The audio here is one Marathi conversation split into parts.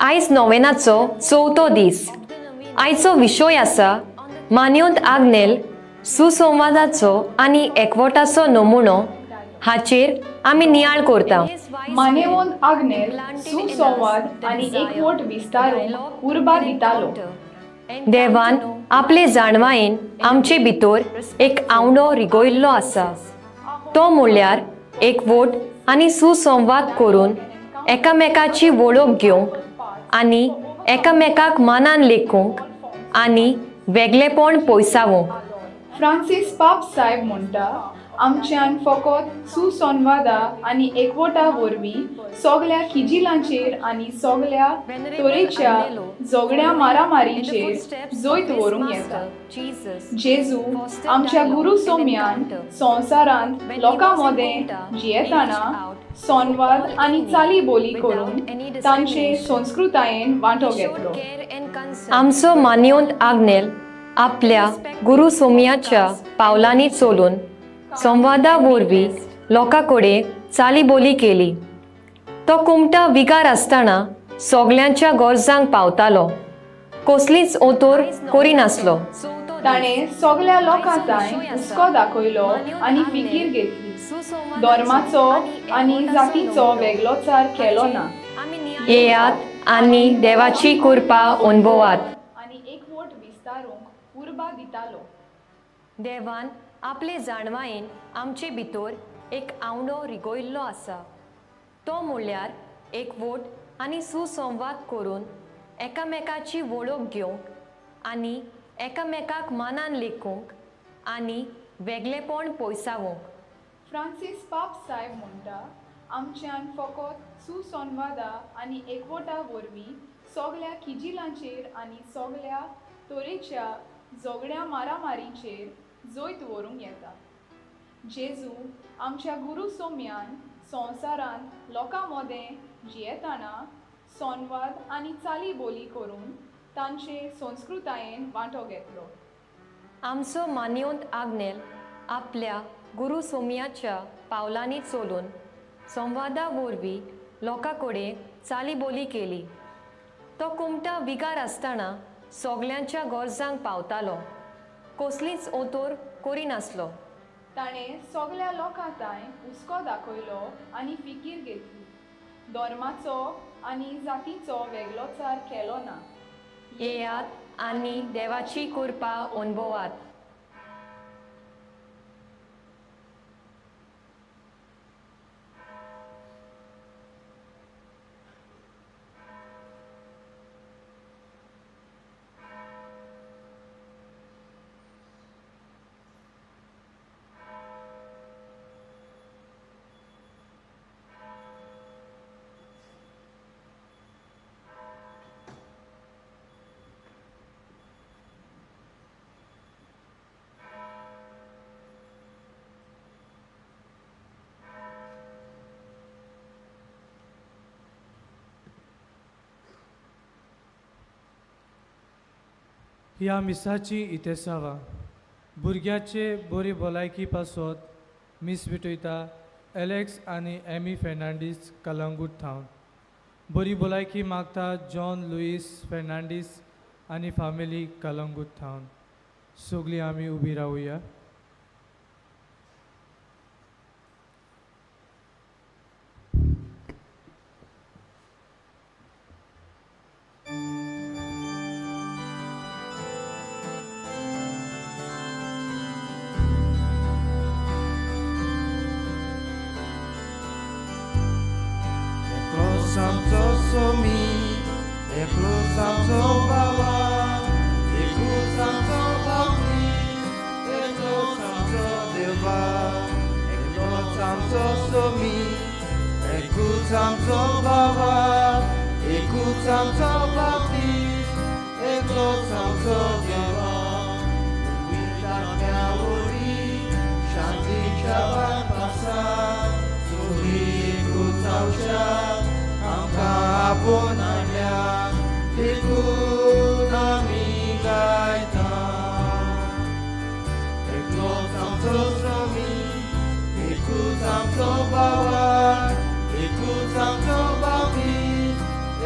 आयज नोवेनाचो चवथो दीस। आयचो विशय आसा मान्योंत आग्नेल सुसंवादाचो आनी एकवटाचो नमुनो हाचेर आमी नियाळ करता। मानेवंत आग्नेल सुसंवाद आनी एकवट विस्तारूंक उर्बा दितालो। देवान आपले जाणवायेन आमचे भितर एक आवंडो रिगोयल्लो आसा, तो म्हणल्यार एकवट आनी सुसंवाद करून एकामेकाची वळख घेवंक आनी एकामेकाक मानान लेखूंक आनी वेगळेपण पयसावंक। फ्रांसीस पाप साहेब म्हणटा, आमच्यान फकत सुसंवादा आनी एकवटा वरवीं सगळ्या किजिलांचेर आनी सगळ्या तरेच्या झगड्या मारामारींचेर जैत व्हरूंक येता। जेजू आमच्या गुरू सोम्यान संवसारांत लोकां मदें जियेताना संवाद आनी चाली बोली करून तांचे संस्कृतायेन वांटो घेतलो। आमचो मान्योंत आग्नेल आपल्या गुरू सोमयाच्या पावलांनी चलून संवादा वरवीं लोकां कडेन चाली बोली केली। तो कुमटा विकार आसतना सगळ्यांच्या गरजांक पावतालो, कसलीच ओतोर करिनासलो। ताणें सगळ्या लोकां ताईं हुस्को दाखयलो आनी फिकीर घेतली। धर्माचो आनी जातीचो वेगळोचार केलो ना। येयात आनी देवाची कृपा अनुभवात आनी एकवट विस्तारूंक उर्बा दितालो। देवान आपले जाणवायेन आमचे भितर एक आवंडो रिगोयल्लो आसा, तो म्हणल्यार एकवट आनी सुसंवाद करून एकामेकाची वळख घेवंक आनी एकामेकाक मानान लेखूंक आनी वेगळेपण पयसावंक। फ्रांसीस पाप साहेब म्हणटा, आमच्यान फकत सुसंवादा आनी एकवटा वरवीं सगळ्या किजिलांचेर आनी सगळ्या तरेच्या झगड्या मारामारींचेर जैत व्हरूंक येता। जेजू आमच्या गुरू सोम्यान संवसारांत लोकां मदें जियेताना संवाद आनी चाली बोली करून तांचे संस्कृतायेन वांटो घेतलो। आमचो मान्योंत आग्नेल आपल्या गुरू सोमयाच्या पावलांनी चलून संवादा वरवीं लोकां कडेन चाली बोली केली। तो कुमटा विकार आसतना सगळ्यांच्या गरजांक पावतालो, कसलीच ओतोर करिनासलो। ताणें सगळ्या लोकां ताईं हुस्को दाखयलो आनी फिकीर घेतली। धर्माचो आनी जातीचो वेगळोचार केलो ना। येयात आनी देवाची कृपा अनुभवात। ह्या मिसाची इतेसावा भुरग्याचे बरी भलायकी पासत मिस विटयता एलेक्स आनी एमी फेर्नांडीस कलंगूट थावन। बरी भलायकी मागता जॉन लुईस फेर्नांडीस आनी फामिली कलंगूट थावन। सगळीं आमी उबी रावया।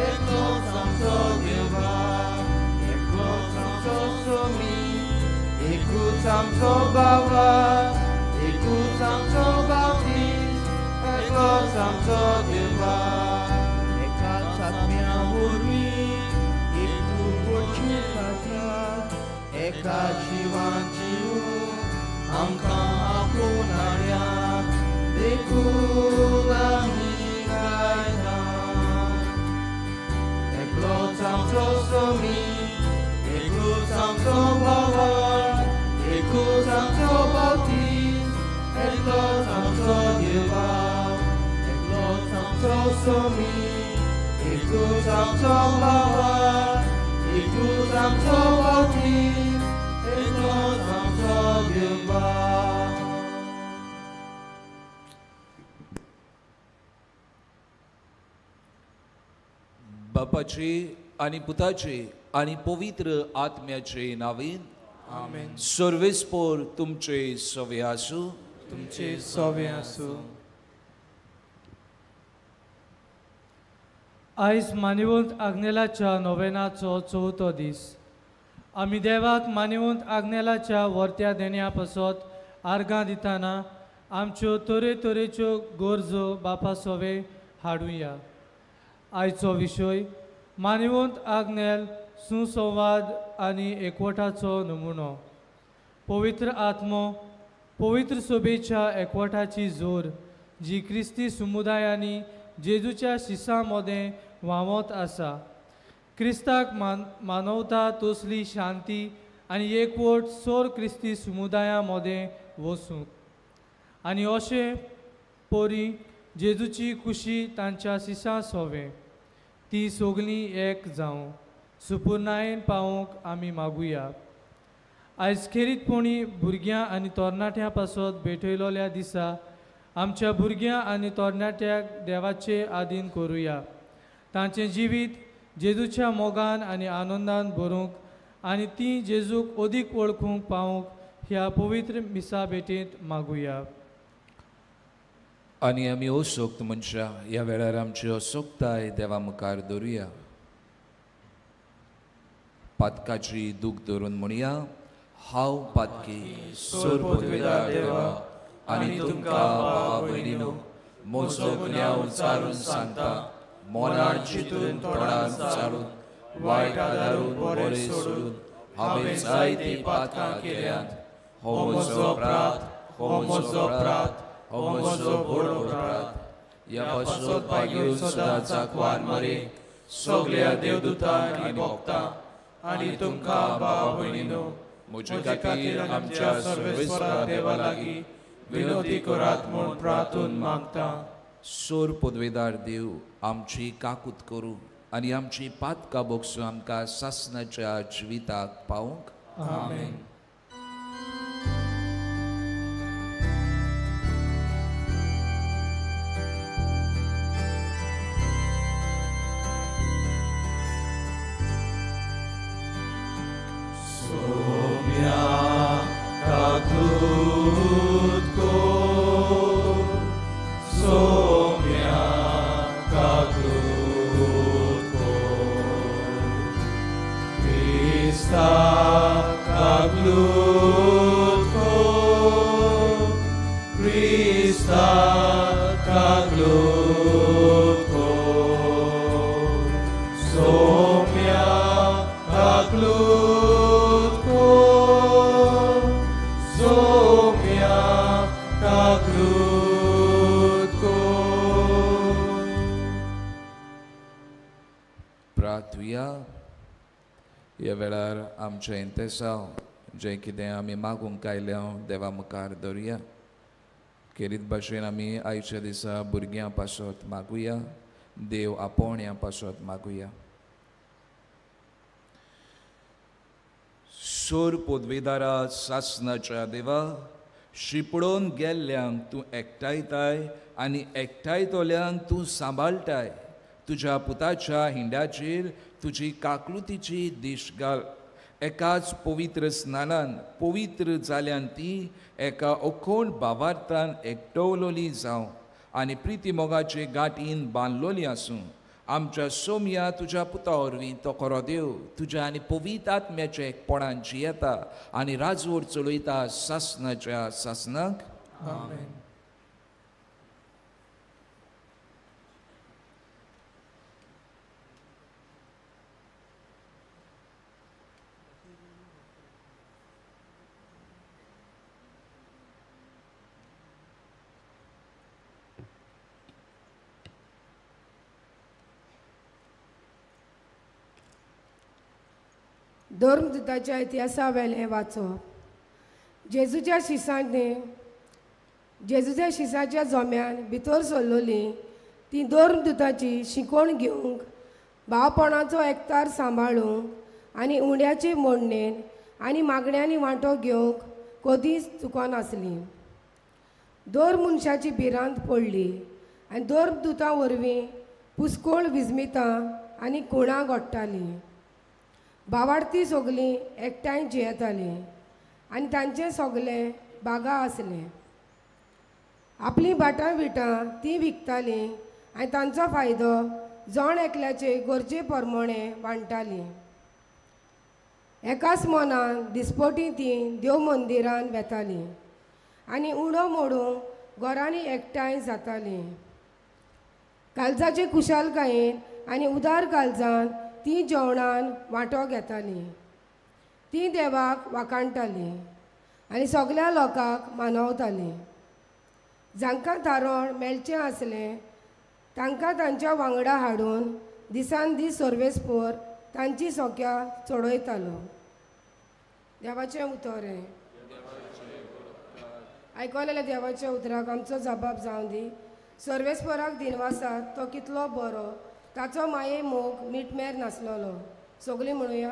Écoute, देवा एका चाचण्या वरवीं एकूण गोडची खात्या एका जिवांची आमकां आपोवणाऱ्या देखून आमी गायता एकलोच आमचो स्वामी एकूच आमचो भावार्थ एकूच आमचो बावतीस एकलोच आमचो देवा एकलोच आमचो स्वामी एकूच आमचो भावार्थ एकूच आमचो बावतीस एकलोच आमचो देवा. बापाचे आणि पुताचे आणि पवित्र आत्म्याचे नावीन आमेन. सर्वेस्पोर तुमचे सवे आसूं. तुमचे सवे आसूं. आयज मानिवंत आग्नेलाच्या नोवेनाचो चवथो दीस. आमी देवाक मानिवंत आग्नेलाच्या वर्त्या देण्या पासत आर्गां दितना आमच्यो तरेतरेच्यो गरजो बापा सोवे हाडुया. आयचो विशय मानिवंत आग्नेल सुसंवाद आनी एकवटाचो नमुनो. पवित्र आत्मो पवित्र सोबेच्या एकवटाची जोर जी क्रिस्ती समुदायांनी जेजूच्या शिसां मदें व्हांवत आसा. क्रिस्ताक मानवता तसली शांती आनी एकवट सोर क्रिस्ती समुदायां मदें वसूंक आनी अशें पोरी जेजूची खुशी तांच्या शिसां सोवे ती सगळीं एक जावं सुपुर्णायेन पावूंक आमी मागुया. आयज खेरीतपणी भुरग्यां आनी तरणाट्यां पासत भेटयलोल्या दिसा आमच्या भुरग्यां आनी तरणाट्याक देवाचे आदीन करुया. तांचें जिवीत जेजूच्या मोगान आनी आनंदान भरूंक आनी ती जेजूक अदीक वळखूंक पावूंक ह्या पवित्र मिसा भेटेंत मागुया. आनी आमी असोक्त मनशां ह्या वेळार आमची असोक्ताय देवा मुखार दवरुया. पातकाची दूख धरून म्हणया. हांव पातकी सोर पदवेदार देवा आनी तुमकां भावा भयणीनो म्हजो गुन्यांव उचारून सांगता. मोनार चिंतून तोंडार उचारून वायट आदारून बरें सोडून हांवें जायतीं पातकां केल्यांत. हो म्हजो अपराध हो म्हजो अपराध हो म्हजो व्हड अपराध. ह्या पासत भाग्यो सदांच जाकवान मरे सगळ्या देवदूतांक आनी भक्तां आनी तुमकां भावा भयणीनो म्हजे खातीर आमच्या सर्वेस्वरा देवा लागीं विनोदी करात म्हूण प्रार्थून मागता. सोर पदवेदार देव आमची काकूत करूं आनी आमची पातकां भोगसूं आमकां सासणाच्या जिविताक पावूंक. आमेन. प्रार्थुया. ह्या वेळार आमचें इंतेसांव जें कितें आमी मागूंक आयल्या देवा मुखार दवरुया. खेरीत भाशेन आमी आयच्या दिसा भुरग्यां पासत मागुया. देव आपोवण्या पासत मागुया. सोर पदवेदारा सासणाच्या देवा शिपडोवन गेल्ल्यांक तूं एकठायताय आनी एकठायतोल्यांक तूं सांबाळटाय. तुज्या पुताच्या हिंड्याचेर तुजी काकलुतीची दिश घाल. एकाच पवित्र स्नानान पवित्र जाल्यान ती एका अखोंड भावार्थान एकटवलोली जावं आनी प्रिती मोगाचे गांठीन बांदलोली आसूं. आमच्या सोम्या तुज्या पुता वरवीं तो खरो देव तुज्या आनी पवित्र आत्म्याच्या एकपणान जियेता आनी राजवट चलयता सासणाच्या सासणाक. आमेन. धर्मदुताच्या इतिहासा वेलें वाचप. जेजूच्या शिसाच्या जोम्यान भितर सरलोली ती धर्मदुताची शिकोण घेवंक, भावपणाचो एकतार सांबाळूंक आनी उंड्याचे मोडणेन आनी मागण्यांनी वांटो घेवंक कधीच चुकोनासली. दर मनशाची भिरांत पडली आनी धर्मदुतां वरवीं पुस्कोळ विजमितां आनी खुणां घोडटालीं. भावार्थी सगलीं एकठांय जियेतालीं आनी तांचें सगलें बागा आसलें. आपलीं भाटां विटां तीं विकतालीं आनी तांचो फायदो जण एकल्याचे गरजे प्रमाणें वांटतालीं. एकाच मनान दिसपटी तीं देव मंदिरान वेतालीं आनी उडो मोडूंक घरांनी एकठांय जातालीं. काळजाचे खुशालकायेन आनी उदार काळजान तीं जेवणान वांटो घेतालीं. तीं देवाक वाखाणटालीं आनी सगल्या लोकांक मानवतालीं. जांकां थारोण मेळचें आसलें तांकां तांच्या वांगडा हाडून दिसान दीस सर्वेस्पोर तांची सोक्या चडयतालो. देवाचें उतोरें. आयकलेल्या देवाच्या उतराक आमचो जबाब जावं दी. सर्वेस्पराक दिनवासात तो कितलो बरो, ताचो माये मोग मिटमेर नासलोलो. सगळीं म्हणुया.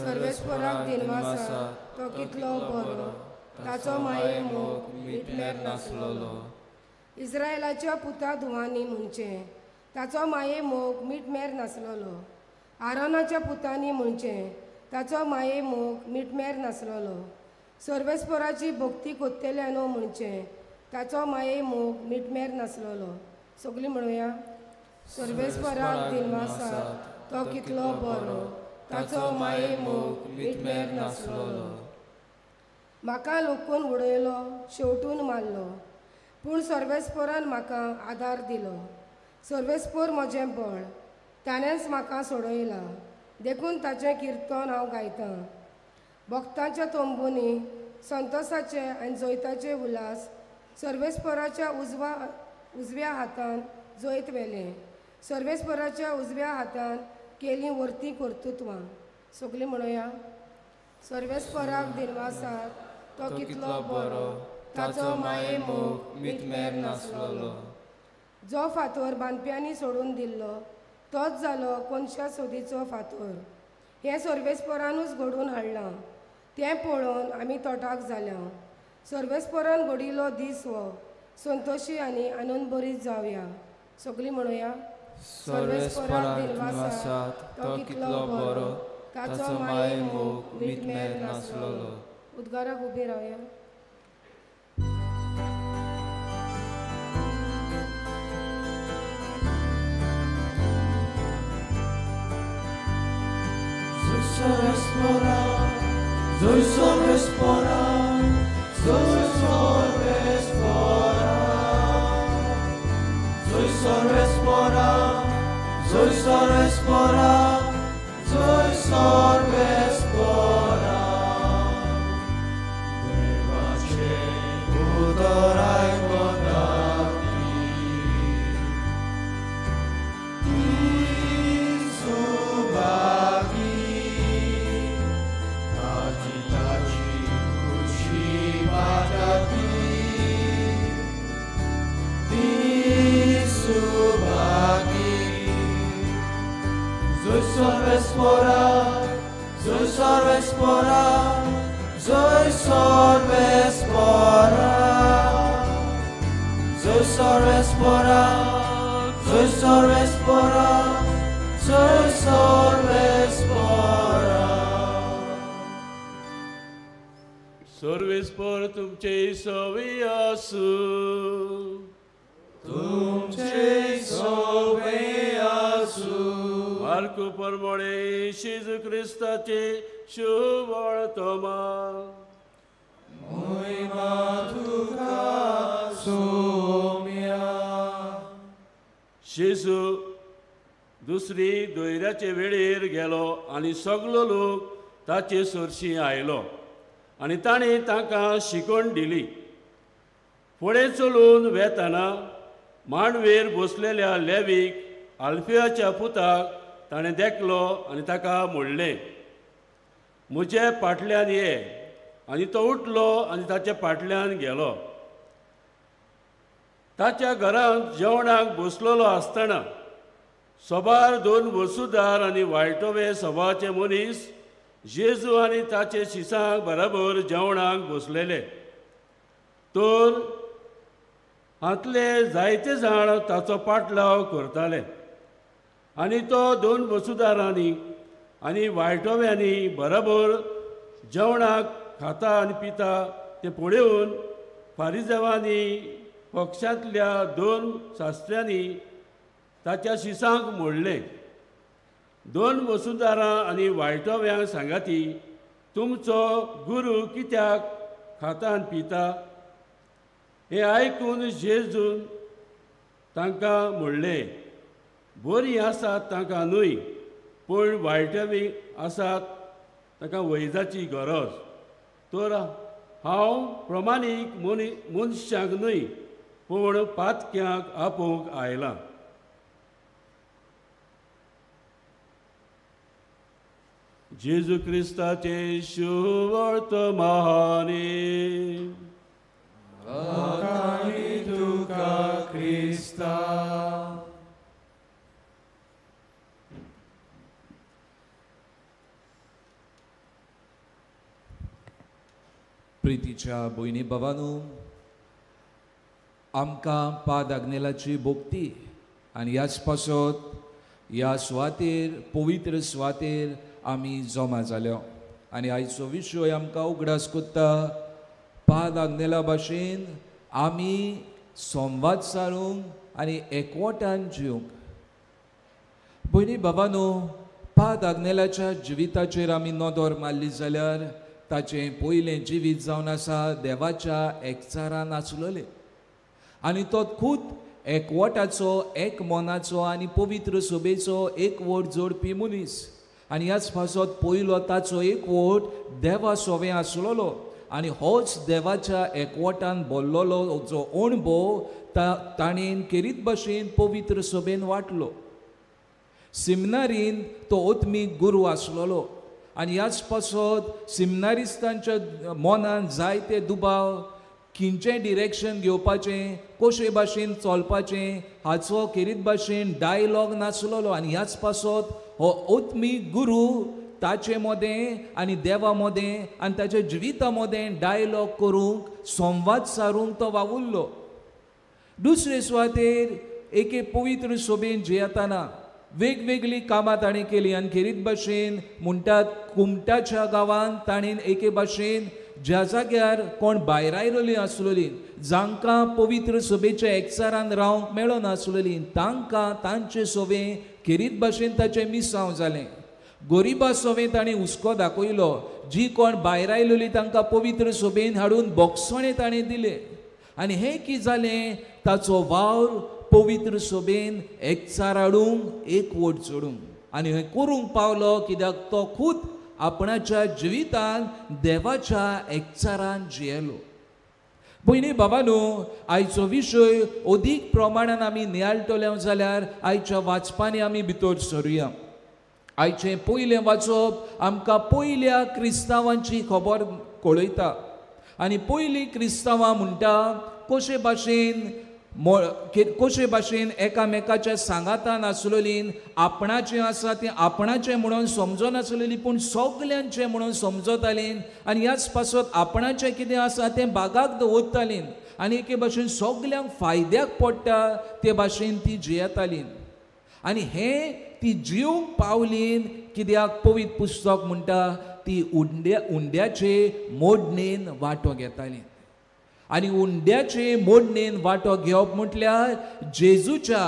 सर्वेस्पराक दिनवासात तो कितलो बरो, ताचो माये मोग मिटमेर नासलोलो. इस्रायलाच्या पुता धुवांनी म्हणचें, ताचो माये मोग मिटमेर नासलोलो. आरोनाच्या पुतांनी म्हणचें, ताचो माये मोग मिटमेर नासलोलो. सर्वेस्पराची भक्ती कोत्तेल्यानो म्हणचें, ताचो माये मोग मिटमेर नासलोलो. सगळीं म्हणुया. सर्वेस्पराक दिनवासात तो कितलो बरो, ताचो माये मोग मिटमेर नासलोलो. म्हाका लोकून उडयलो, शेवटून मारलो, पूण सर्वेस्परान म्हाका आदार दिलो. सर्वेस्पोर म्हजें बळ, ताणेंच म्हाका सोडयला. देखून ताचें किर्तन हांव गायतां. भक्तांच्या तोंबुनी संतोसाचे आनी जैताचे उल्हास सर्वेस्पराच्या उजव्या हातान जैत वेलें. सर्वेस्पराच्या उजव्या हातान केलीं वर्ती कर्तुत्वां. सगलीं म्हणुया. सर्वेस्पराक दिनवासात तो कितलो बरो, ताचो माये मोग मिटमेर नासलोलो. जो फातर बांदप्यांनी सोडून दिल्लो तोच जालो कोनशा सोदीचो फातर. हें सर्वेस्परानूच घडून हाडलां. तें पळोवन आमी तोटाक जाल्या. सर्वेस्परान घडिल्लो दीस हो संतोशी आनी आनंदभरीत जावया. सगलीं म्हणुया. सर्वेस्पराक दिनवासात तो कितलो बरो, ताचो माये मोग मिटमेर नासलोलो. उद्गाराक उबी रावया. Sorespora, Zoe Sorespora, Zoe Sorespora, Zoe Sorespora, Zoe Sorespora, Zoe Sorespora. Devace udorai konati, Ti subagi. Zoe Sorespora, Zoe Sorespora, Zoe Sorespora, Zoe Sorespora, Zoe Sorespora, Zoe Sorespora. सर्वेस्पर तुमचे सवी आसू. तुमचे सोबे आसू. मार्क प्रमाणे जेजू क्रिस्ताचे शुभ वर्तमा. महिमा तुका सोम्या. जेजू दुसरी दोयऱ्याचे वेळेर गेलो आनी सगलो लोक ताचे सरशी आयलो आनी ताणें तांकां शिकवण दिली. फुडें चलून वेताना मांडवेर बसलेल्या लेवीक आल्फियाच्या पुताक ताणें देखलो आनी ताका म्हणलें, म्हजे फाटल्यान ये. आनी तो उठलो आनी ताचे फाटल्यान गेलो. ताच्या घरांत जेवणाक बसलेलो आसतना सोबार 2 वसुदार आनी वायटोवे सभाचे मनीस जेजू आनी ताचे शिसांक बराबर जेवणाक बसलेले. तर हातले जायते जाण ताचो पाटलाव करताले. आनी तो 2 वसुदारांनी आनी वायटोव्यांनी बराबर जेवणाक खाता आनी पिता ते पळोवन फारिजेवांनी पक्षांतल्या 2 शास्त्र्यांनी ताच्या शिसांक मोडले. 2 वसुदारां आनी वायटोव्यांक सांगाती, तुमचो गुरू कित्याक खाता आनी पिता? हे आयकून जेजून तांकां म्हणले, बरी आसात तांकां न्हय, पूण वायटवी आसात तांकां वैजाची गरज. तर हांव प्रमाणीक मनशांक न्हय, पूण पातक्यांक आपोवंक आयलां. जेजू क्रिस्ताचे शुभ वर्तमाने. Akani tuka Krista. प्रितीच्या भयणी भावांनो, आमकां पाद आग्नेलाची भोक्ती आनी ह्याच पासत ह्या सुवातेर पवित्र सुवातेर आमी जमा जाल्यो. आनी आयचो विशय आमकां उगडास कोत्ता, पाद आग्नेला भाशेन आमी संवाद सारूंक आनी एकवटान जिवंक. भयणी भावांनो, पाद आग्नेलाच्या जिविताचेर आमी नदर मारली जाल्यार ताचें पयलें जिवीत जावन आसा देवाच्या एकचारान आसलोलें. आनी तो खूद एकवटाचो, एक मनाचो आनी पवित्र सभेचो एकवट जोडपी मनीस. आनी ह्याच पासत पयलो ताचो एकवट देवा सोबे आसलोलो. आनी होच देवाच्या एकवटान बोल्लोलो जो अणभव ताणेन केरीत भाशेन पवित्र सभेन वाटलो. सिमनारीन तो ओत्मीक गुरू आसलोलो. आनी ह्याच पासत सिमनारिस्तांच्या मनान जायते दुबाव, खंयचें डिरेक्शन घेवपाचें, कशे भाशेन चलपाचें हाचो केरीत भाशेन डायलॉग नासलोलो. आनी ह्याच पासत हो ओत्मीक गुरू ताचे मदें आनी देवा मदें आनी ताच्या जिविता मदें डायलॉग करूंक, संवाद सारूंक तो वावुरलो. दुसरे सुवातेर एके पवित्र सभेन जेयताना वेगवेगळी कामां ताणें केली. आनी खेरीत भाशेन म्हणटात कुमटाच्या गांवांत ताणें एके भाशेन ज्या जाग्यार कोण भायर आयलोलीं आसलोलीं, जांकां पवित्र सभेच्या एकचारान रावंक मेळो नासलोलीं, तांकां तांचे सभे खेरीत भाशेन ताचें मिसांव जालें. गोरिबा सभेन ताणें हुस्को दाखयलो. जी कोण भायर आयलोलीं तांकां पवित्र सभेन हाडून बोगसणे ताणें दिले. आनी हें कितें जालें, ताचो वावर पवित्र सभेन एकचार हाडूंक, एकवट जोडूंक. आनी हें करूंक पावलो कित्याक तो खूद आपणाच्या जिवितान देवाच्या एकचारान जियेलो. भयणी बाबांनो, आयचो विशय अदीक प्रमाणान आमी नियाळटले जाल्यार आयच्या वाचपांनी आमी भितर सरुया. आयचें पयलें वाचप आमकां पयल्या क्रिस्तांवांची खबर कळयता. आनी पयलीं क्रिस्तांवां म्हणटा कशे भाशेन एकामेकाच्या सांगातान आसलोलीं, आपणाचें आसा तें आपणाचें म्हणून समजनासलेलीं, पूण सगल्यांचें म्हणून समजतालीं. आनी ह्याच पासत आपणाचें कितें आसा तें बागाक दवरतालीं. आनी एके भाशेन सगल्यांक फायद्याक पडटा ते भाशेन तीं जियेतालीं. आनी हें ती जिवंक पावलीं कित्याक पवित्र पुस्तक म्हणटा ती उंड्याचे मोडणेन वांटो घेतालीं. आनी उंड्याचे मोडणेन वांटो घेवप म्हटल्यार जेजूच्या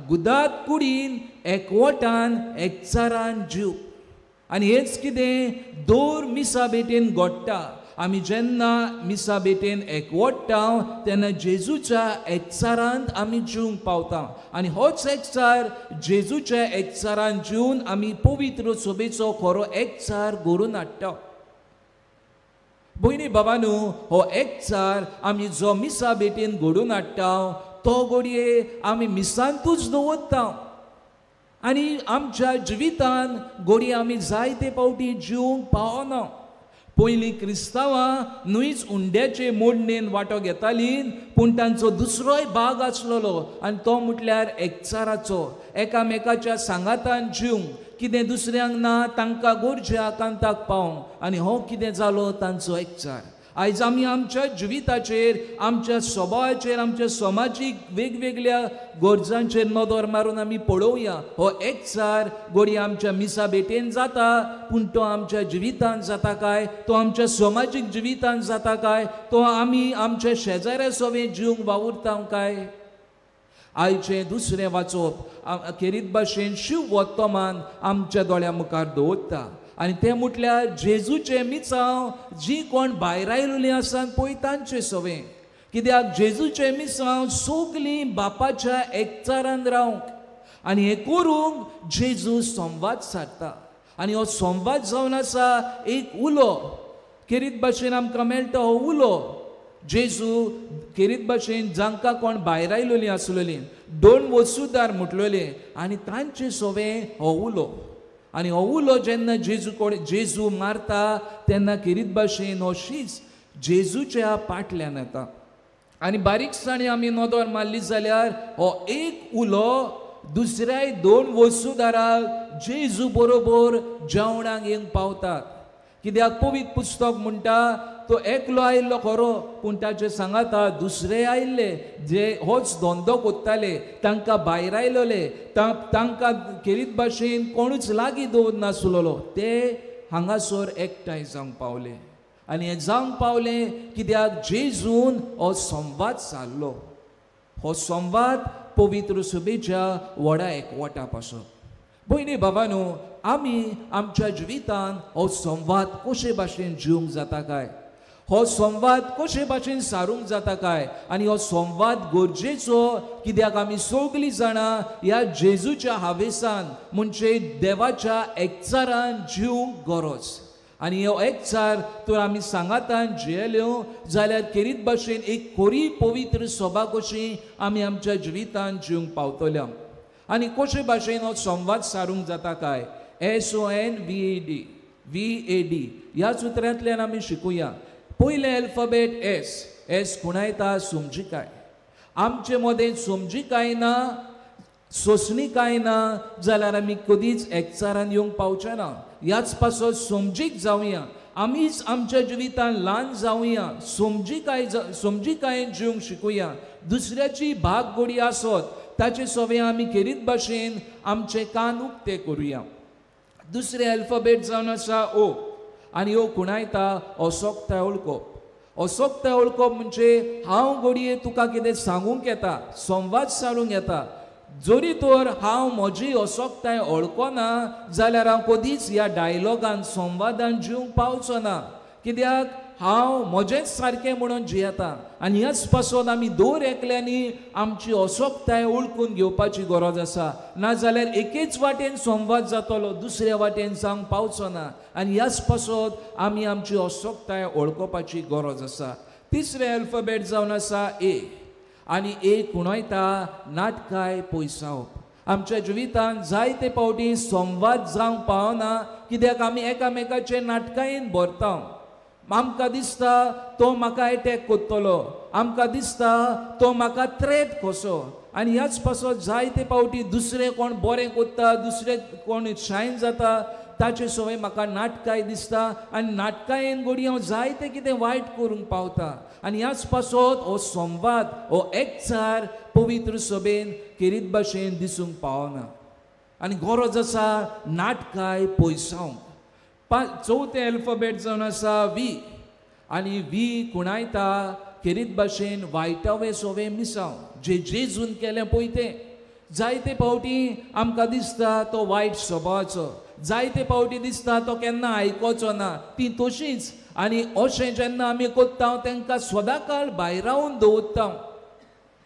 गुदात कुडीन एकवटान एकचारान जीव. आनी हेच कितें दर मिसा बेटेन घडटा. आमी जेन्ना मिसा बेटेन एकवट्टा तेन्ना जेजूच्या एकचारांत आमी जिवंक पावता. आनी होच एकचार जेजूच्या एकचारान जिवन आमी पवित्र सभेचो खरो एकचार घडोवन हाडटा. भयणी बाबांनो, हो एकचार आमी जो मिसा बेटेन घडोवन हाडटा तो घडये आमी मिसांतूच दवरता. आनी आमच्या जिवितान घडये आमी जायते फावटी जिवंक पावना. पयलीं क्रिस्तांवां न्हूच उंड्याचे मोडणेन वांटो घेतालीं, पूण तांचो दुसरोय भाग आसलोलो, आनी तो म्हटल्यार एकचाराचो, एकामेकाच्या सांगातान जिवंक, कितें दुसऱ्यांक ना तांकां गोरजे आकांताक पावंक, आनी हो कितें जालो तांचो एकचार. आयज आमी आमच्या जिविताचेर, आमच्या स्वभावाचेर, आमच्या समाजीक वेगवेगळ्या गरजांचेर नदर मारून आमी पळोवया. हो एकचार घडी आमच्या मिसा बेटेन जाता, पूण तो आमच्या जिवितांत जाता काय, तो आमच्या समाजीक जिवितांत जाता काय, तो आमी आमच्या शेजाऱ्या सोबे जिवंक वावुरता काय. आयचें दुसरें वाचप खेरीत भाशेन शिव वर्तमान आमच्या दोळ्या मुखार दवरता, आनी तें म्हटल्यार जेजूचें मिसांव जी कोण भायर आयिल्लीं आसात पळय तांचे सवे. कित्याक जेजूचें मिसांव सगलीं बापाच्या एकचारान रावंक, आनी हें करूंक जेजू संवाद सादता. आनी हो संवाद जावन आसा एक उलो, खेरीत भाशेन आमकां मेळटा हो उलो. जेजू खेरीत भाशेन जांकां कोण भायर आयिल्लीं आसलेलीं 2 वसुदार म्हटलेले, आनी तांचे सोवे हो उलो. आनी हो उलो जेन्ना जेजू मारता तेन्ना खेरीत भाशेन हो शीस जेजूच्या पाटल्यान येता. आनी बारीकसाणी आमी नदर मारली जाल्यार हो एक उलो दुसऱ्याय 2 वसुदाराक जेजू बरोबर जेवणाक येवंक पावतात. कित्याक पवित्र पुस्तक म्हणटा तो एकलो आयिल्लो खरो, पूण ताचे सांगाता दुसरे आयिल्ले जे होच धंदो कोत्ताले, तांकां भायर आयलोले, तांकां खेरीत भाशेन कोणूच लागीं दवर नासलोलो, ते हांगासर एकठांय जावंक पावले. आनी हें जावंक पावलें कित्याक जेजून हो संवाद सारलो. हो संवाद पवित्र सभेच्या व्हडा एकवटा पासून. भयणी बाबांनो, आमी आमच्या जिवितांत हो संवाद कशे भाशेन जिवंक जाता काय, हो संवाद कशे भाशेन सारूंक जाता काय, आनी हो संवाद गरजेचो कित्याक आमी सगळीं जाणां ह्या जेजूच्या हावेसान म्हणजे देवाच्या एकचारान जिवंक गरज. आनी हो एकचार तर आमी सांगातान जियेल्यो जाल्यार खेरीत भाशेन एक खरी पवित्र सभा कशी आमी आमच्या जिवितांत जिवंक पावतल्या. आनी कशे भाशेन हो संवाद सारूंक जाता काय, SONVAD ह्या सुत्रांतल्यान आमी शिकुया. पयले अल्फाबेट एस कुणायता समजिकाय. आमचे मदें समजिकाय ना, सोंसणीकाय ना जाल्यार आमी कधीच एकचारान येवंक पावचे ना. ह्याच पासत समजीक जावया, आमीच आमच्या जिवितांत ल्हान जावया, समजिकायेन जिवंक शिकुया. दुसऱ्याची भाग गोडी आसत ताचे सोवे आमी खेरीत भाशेन आमचे कान उक्ते करुया. दुसरे अल्फाबेट जावन आसा O, आनी O कुणायता असोक्ताय वळखप. असोक्ताय वळखप म्हणजे हांव घडये तुका कितें सांगूंक येता, संवाद सारूंक येता. जरी तर हांव म्हजी असोक्ताय वळखना जाल्यार हांव कधीच ह्या डायलॉगान संवादान जिवंक पावचो ना. कित्याक हांव म्हजेंच सारकें म्हणून जियेता. आनी ह्याच पासून आमी दोर एकल्यांनी आमची असोक्ताय ओळखून घेवपाची गरज आसा. नाजाल्यार एकेच वाटेन संवाद जातलो, दुसऱ्या वाटेन जावंक पावचो ना. आनी ह्याच पासून आमी आमची असोक्ताय ओळखपाची गरज आसा. तिसरे अल्फाबेट जावन आसा A, आनी A कुणयता नाटकाय पयसावप. आमच्या जिवितांत जायते फावटी संवाद जावंक पावना कित्याक आमी एकामेकाचे नाटकायेन भरता. आमकां दिसता तो म्हाका एटॅक कोत्तलो, आमकां दिसता तो म्हाका थ्रेट कसो. आनी ह्याच पासून जायते फावटी दुसरे कोण बरें कोत्ता, दुसरे कोण शायन जाता ताचे सवय म्हाका नाटकाय दिसता. आनी नाटकायेन घडी हांव जायते कितें वायट करूंक पावता. आनी ह्याच पासून हो संवाद, हो एकचार पवित्र सभेन खेरीत भाशेन दिसूंक पावना. आनी गरज आसा नाटकाय पयसावंक. चौथे अल्फाबेट जावन आसा V, आनी V कुणायता खेरीत भाशेन वायटावे सोवे मिसांव जे जेजून केलें पळय तें. जायते फावटी आमकां दिसता तो वायट स्वभावाचो, जायते फावटी दिसता तो केन्ना आयकोचो ना, ती तशींच. आनी अशें जेन्ना आमी कोत्ता तांकां सदांकाळ भायर रावन दवरता.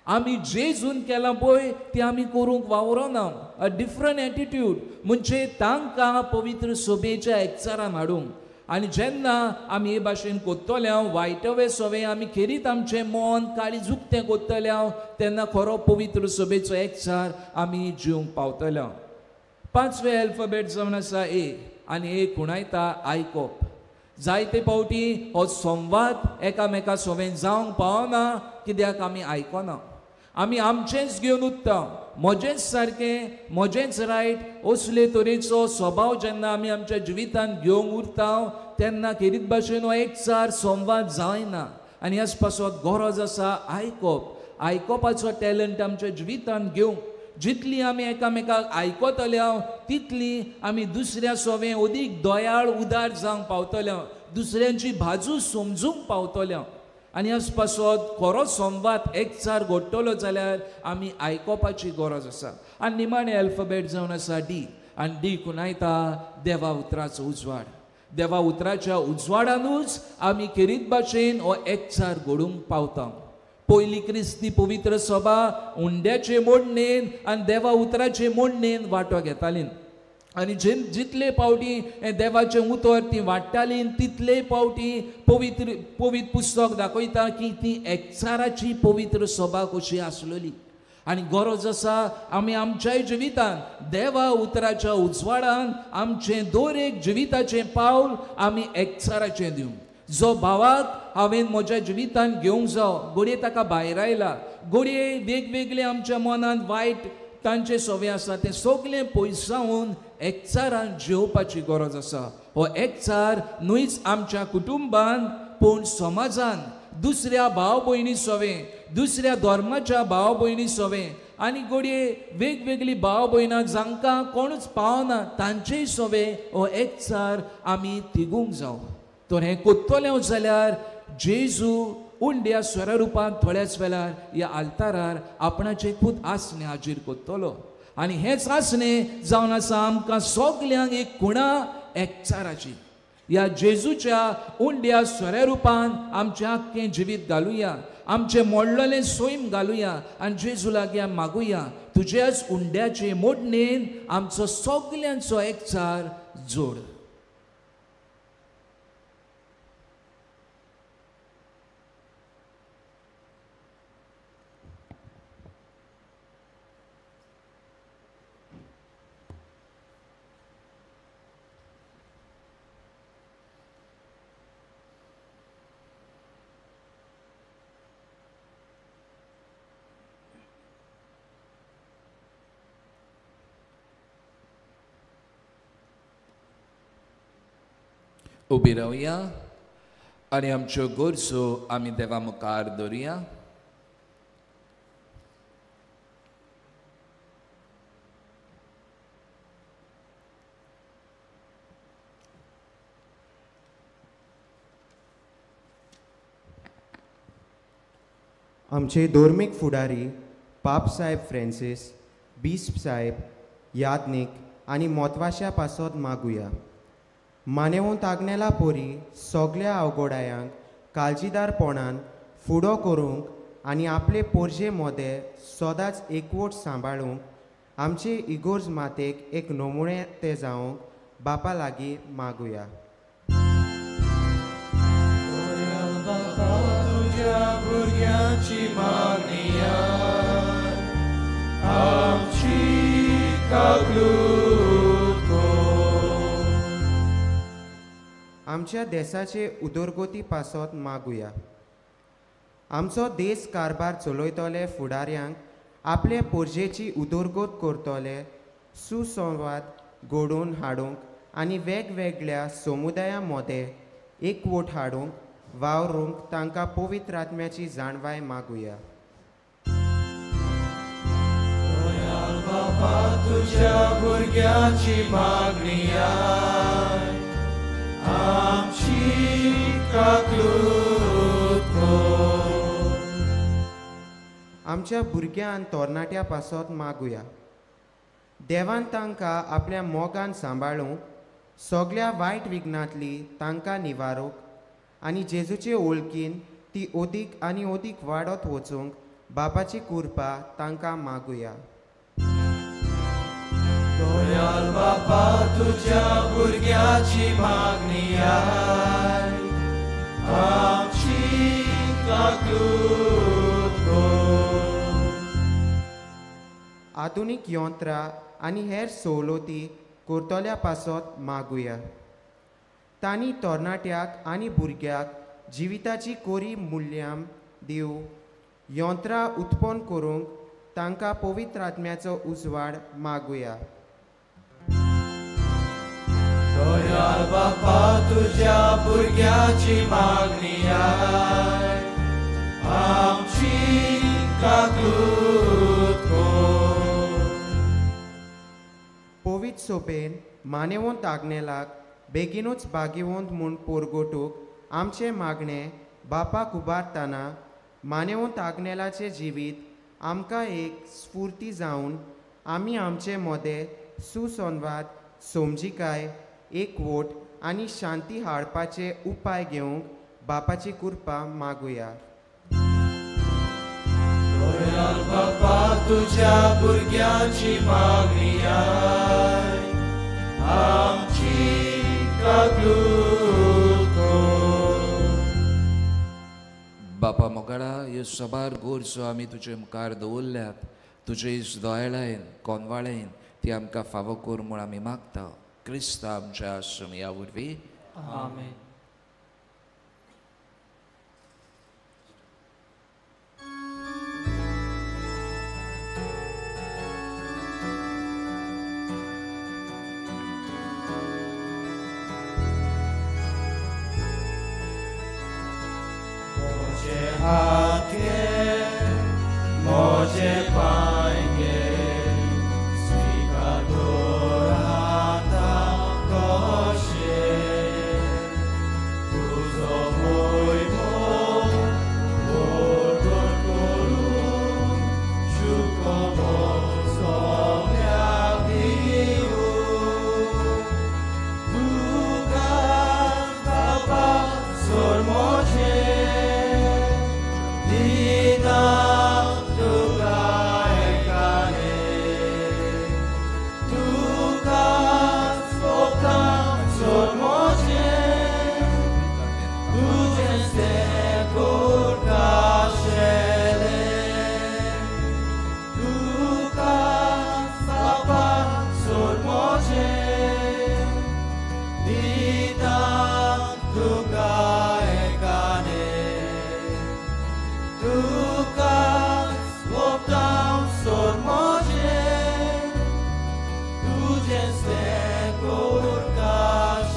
आमी जेजून केलां पळय तें आमी करूंक वावरना. अ डिफरंट एटिट्यूड म्हणजे तांकां पवित्र सभेच्या एकचारान हाडूंक. आनी जेन्ना आमी हे भाशेन कोत्तले वायटवे सवे आमी खेरीत आमचें मन काळीजुकतें कोत्तले तेन्ना खरो पवित्र सभेचो एकचार आमी जिवंक पावतले. पांचवे अल्फाबेट जावन आसा A, आनी A कुणायता आयकप. जायते फावटी हो संवाद एकामेका सोबेन जावंक पावना कित्याक आमी आयकना. आमी आमचेंच घेवन उत्ता, म्हजेंच सारकें, म्हजेंच रायट असले तरेचो स्वभाव जेन्ना आमी आमच्या जिवितांत घेवंक उरता तेन्ना खेरीत भाशेन हो एकचार संवाद जायना. आनी ह्याच पासत गरज आसा आयकोपाचो टॅलंट आमच्या जिवितांत घेवंक. जितली आमी एकामेकाक आयकतले तितली आमी दुसऱ्या सोबें अदीक दयाळ उदार जावंक पावतले, दुसऱ्यांची बाजू समजूंक पावतले. आनी ह्याच पासत खरो संवाद एकचार घडटलो जाल्यार आमी आयकोपाची गरज आसा. आनी निमाणें एल्फाबेट जावन आसा डी, आनी डी कुणायता देवा उतराचो उजवाड. देवा उतराच्या उजवाडानूच आमी खेरीत भाशेन हो एकचार घडोवंक पावता. पयली क्रिस्ती पवित्र सभा उंड्याचे मोडणेन आनी देवा उतराचे मोडणेन वांटो घेताली. आनी जितले पावटी हें देवाचें उतर ती वाडटाली तितले पावटी पवित्र पुस्तक दाखयता की ती एकचाराची पवित्र सभा कशी आसलेली. आनी गरज आसा आमी आमच्याय जिवितांत देवा उतराच्या उजवाडान आमचें दर एक जिविताचें पावल आमी एकचाराचें दिवंक. जो भावाक हांवें म्हज्या जिवितांत घेवंक जाय, घडये ताका भायर आयला, घडये वेगवेगळे आमच्या मनांत वायट तांचे सवय आसा, तें सगळें पयसावन एकचारान जेवपाची गरज आसा. हो एकचार न्हूच आमच्या कुटुंबान पूण समाजान दुसऱ्या भाव भयणी सवें, दुसऱ्या धर्माच्या भाव भयणी सवें आनी घडये वेगवेगळी भाव भयणां जांकां कोणूच पावना तांचेय सवें हो एकचार आमी तिगूंक जाय. तर हें कोत्तलें जाल्यार जेजू उंड्या स्वरूपांत थोड्याच वेळार ह्या आल्तारार आपणाचें खूद आसणें हाजीर कोत्तलो. आनी हेंच आसणें जावन आसा आमकां सगल्यांक एक खुणा एकचाराची. ह्या जेजूच्या उंड्या स्वरूपान आमचें आख्खें जिवीत घालुया, आमचें मोडलेलें सोयम घालुया आनी जेजू लागीं मागुया तुज्याच उंड्याचे मोडणेन आमचो सगल्यांचो एकचार जोड. उबी रावया आनी आमच्यो गरजो आमी देवा मुखार दवरुया. आमचे धोर्मीक फुडारी पाप साहेब फ्रांसीस, बिस्प साहेब, यादनीक आनी म्हत्वाच्या पासत मागुया. मानेवंत आग्नेला पोरी सगल्या अवघडायांक काळजीदारपणान फुडो करूंक आनी आपले पोरजे मोदे सदांच एकवट सांबाळूंक आमचे इगोर्ज मातेक एक नमुणे ते जावंक बापा लागीं मागुया. भुरग्यांची मागणी आमची कागलूत कर. आमच्या देशाचे उदरगती पासत मागुया. आमचो देश कारबार चलयतले फुडाऱ्यांक आपले पोरजेची उदरगत करतले सुसंवाद घडोवन हाडूंक आनी वेगवेगळ्या समुदाया मदें एकवट हाडूंक वावरूंक तांकां पवित्र आत्म्याची जाणवाय मागुया. बापा तुज्या भुरग्यांची मागणी आमची काकलूत कर. आमच्या भुरग्यां तरणाट्या पासत मागुया. देवान तांकां आपल्या मोगान सांबाळूंक सगळ्या वायट विघ्नांतली तांकां निवारूंक आनी जेजूचे ओळखीन ती ओदीक आनी ओदीक वाडत वचूंक बापाची कृपा तांकां मागुया. दयाल बापा तुज्या भुरग्यांची मागणी आमची काकलूत कर. आधुनीक यंत्रां आनी हेर सवलती करतल्या पासत मागुया. तांणी तरणाट्याक आनी भुरग्याक जिविताची कोरी मुल्यां दिव यंत्रां उत्पन्न करूंक तांकां पवित्र आत्म्याचो उजवाड मागुया. दयाळ बापा तुझ्या भुरग्याची मागणी आय, आमची काकूत कर. पवित्र सोपेन मानेवंत आग्नेलाक बेगीनूच बागेवंत म्हूण पोरगोटूक आमचे मागणे बापाक उबारतना मानेवंत आग्नेलाचें जिवीत आमकां एक स्फूर्ती जावन आमी आमचे मोदें सुसंवाद समजिकाय एकवोट आनी शांती हाडपाचे उपाय घेवंक बापाची कृपा मागुया. दयाळ बापा तुझ्या भुरग्याची मागणी आय, आमची काकूत कर. बापा मोगाळा ह्यो सबार गोरसो आमी तुजे मुखार दवरल्यात, तुजे दोळ्यान कोनवाळेन ती आमकां फावो कर म्हूण आमी मागता. क्रिस्त आमच्या सुमया वरवीं आमेन. मोजे हात घे, मोजे पाय घे, स्वीकार कर आता कशे. तुझो मोग बोरगोट करून शुकोवो सगळ्याक दिवूं. तुका बापा सोर मोजे दिना तुका एकाने. तुका सोता सोर मोजे तुझें तें कोरकाशेले. तुका बापा सोर मोजे दिना तुका एकाने. तुका स्वप्नां सोर मोजे तुझें तें कोरकाशेले.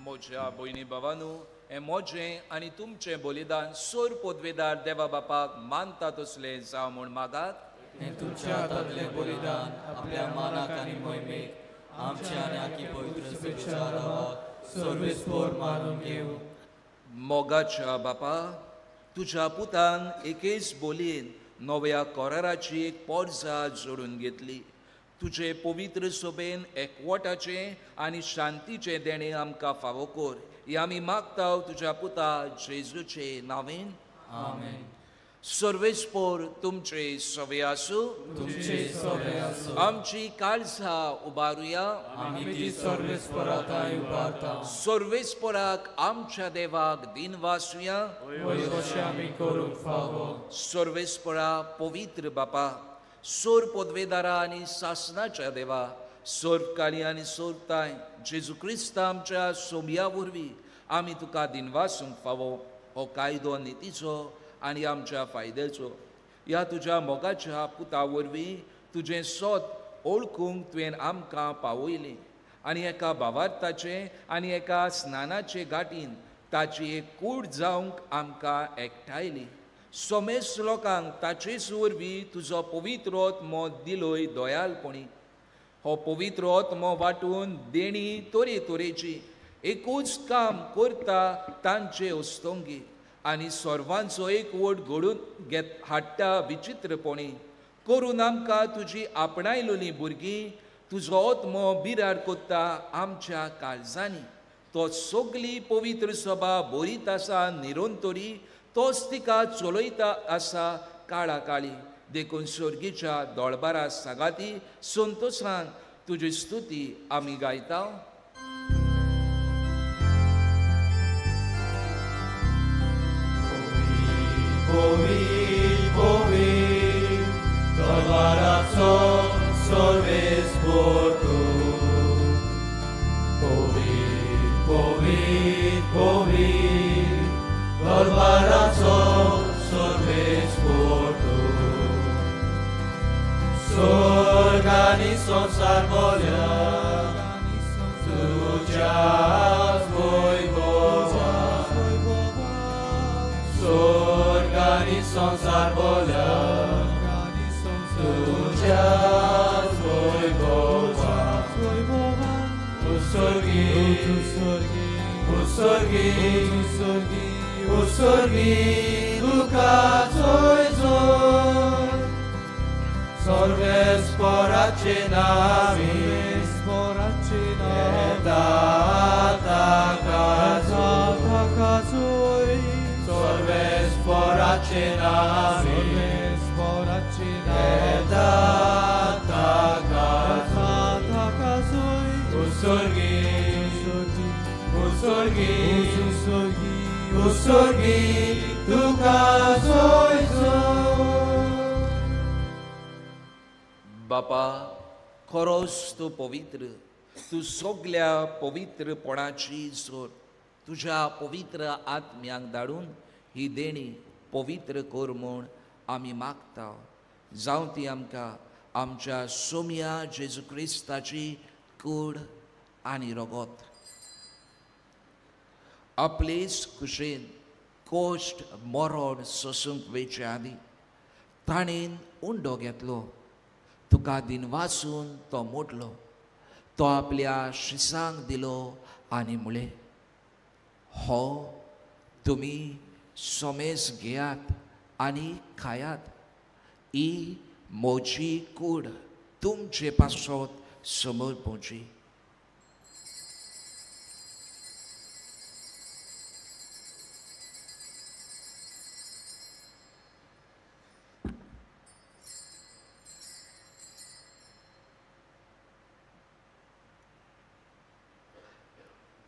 मोज्या भयणी भावांनो, हें मोजें आनी तुमचें बलिदान सोर पदवेदार देवा बापाक मानता तसलें जावं म्हूण मागात. हें तुमच्या हातांतलें बलिदान आपल्या मानाक आनी मोहिमेक आमच्या आनी आखी पवित्र सभेच्या रावाक सर्वेस्पोर मानून घेवं. मोगाच्या बापा, तुज्या पुतान एकेच बोलयेन नव्या कराराची एक पोरजा जोडून घेतली. तुजे पवित्र सोबेन एकवटाचें आनी शांतीचें देणें आमकां फावो कर. ही आमी मागता तुज्या पुता जेजूचे नांवेन. आमेन. सर्वेस्पोर तुमचे सवे आसूं. तुमचे सवे आसूं. आमची काळजां उबारुया. आमी ती सर्वेस्पोराताय उबारता. सर्वेस्पोराक आमच्या देवाक दिन वासुया. वय कशें आमी करूंक फावो. सर्वेस्पोरा पवित्र बापा, सोर पदवेदारा आनी सासणाच्या देवा, सोर्पकाली आनी सोर्ताय जेजू क्रिस्त आमच्या सोमया वरवीं आमी तुका दिनवासूंक फावो हो कायदो नितीचो आनी आमच्या फायद्याचो. ह्या तुज्या मोगाच्या पुता वरवीं तुजें सोत ओळखूंक तुवें आमकां पावयलें आनी एका भावार्थाचे आनी एका स्नानाचे गांठीन ताची एक कूड जावंक आमकां एकठायली. सोमेस लोकांक ताचेच वरवीं तुजो पवित्र आत्मो दिलोय दोयालपणी. हो पवित्र आत्मो वांटून देणी तोरेची एकूच काम करता तांचे उस्तोंगी आनी सर्वांचो एकवट घडून हाडटा विचित्रपणी करून आमकां तुजी आपणायलोलीं भुरगीं तुजो आत्मो बिराड कोत्ता आमच्या काळजांनी. तो सगली पवित्र सभा बरीत आसा निरंतरी, तोच तिका चलयता आसा काळा काळी. देखून सर्गीच्या दोळबारा सांगाती संतोशान तुजी स्तुती आमी गायता. Povit, povit, doar ațo, sorvesc por आणि संसार बोल्या तुझ्याच वैभवात स्वर्ग आणि संसार बोल्या तुझ्याच वैभवात उत्सर्गी उत्सर्गी उत्सर्गी दुःखाचो जोर सर्वेस्पराचे नामी येता ताकाचोय सर्वेस्पराचे नामी येता ताकाचोय उत्सर्गी उत्सर्गी उत्सर्गी दुःखाचो जोर बापा खरोच तू पवित्र तू सगळ्या पवित्रपणाची जोर तुझ्या पवित्र आत्म्याक धाडून ही देणी पवित्र कर म्हूण आमी मागता जावं ती आमकां आमच्या सोम्या जेजू क्रिस्ताची कूड आनी रगत आपलेच कुशेन कोश्ट मरण सोसूंक वेचे आदी ताणेन उंडो घेतलो तुका दिनवासून तो मोडलो तो आपल्या शिसांक दिलो आनी म्हळे हो तुमी सोमेस घेयात आनी खायात ही म्हजी कूड तुमचे पासत समोर पोवची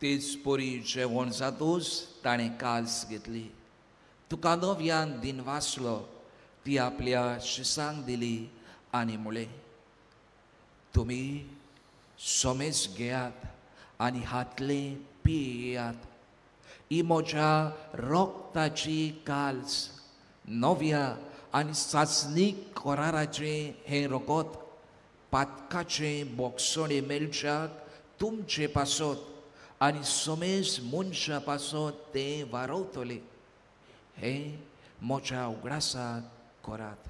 तेच पोरी जेवण जातूच ताणें काल्स घेतली तुका नव्यान दिन वाचलो ती आपल्या शिसांक दिली आनी म्हळे तुमी सोमेस घेयात आनी हातले पियेयात ही म्हज्या रोगताची काल्स नव्या आनी साचनीक कराराचें हें रगत पातकाचें बोगसणे मेलच्याक तुमचे पासत आनी सोमेस मनशा पासत तें वारवतले हें म्हज्या उगडासाक करात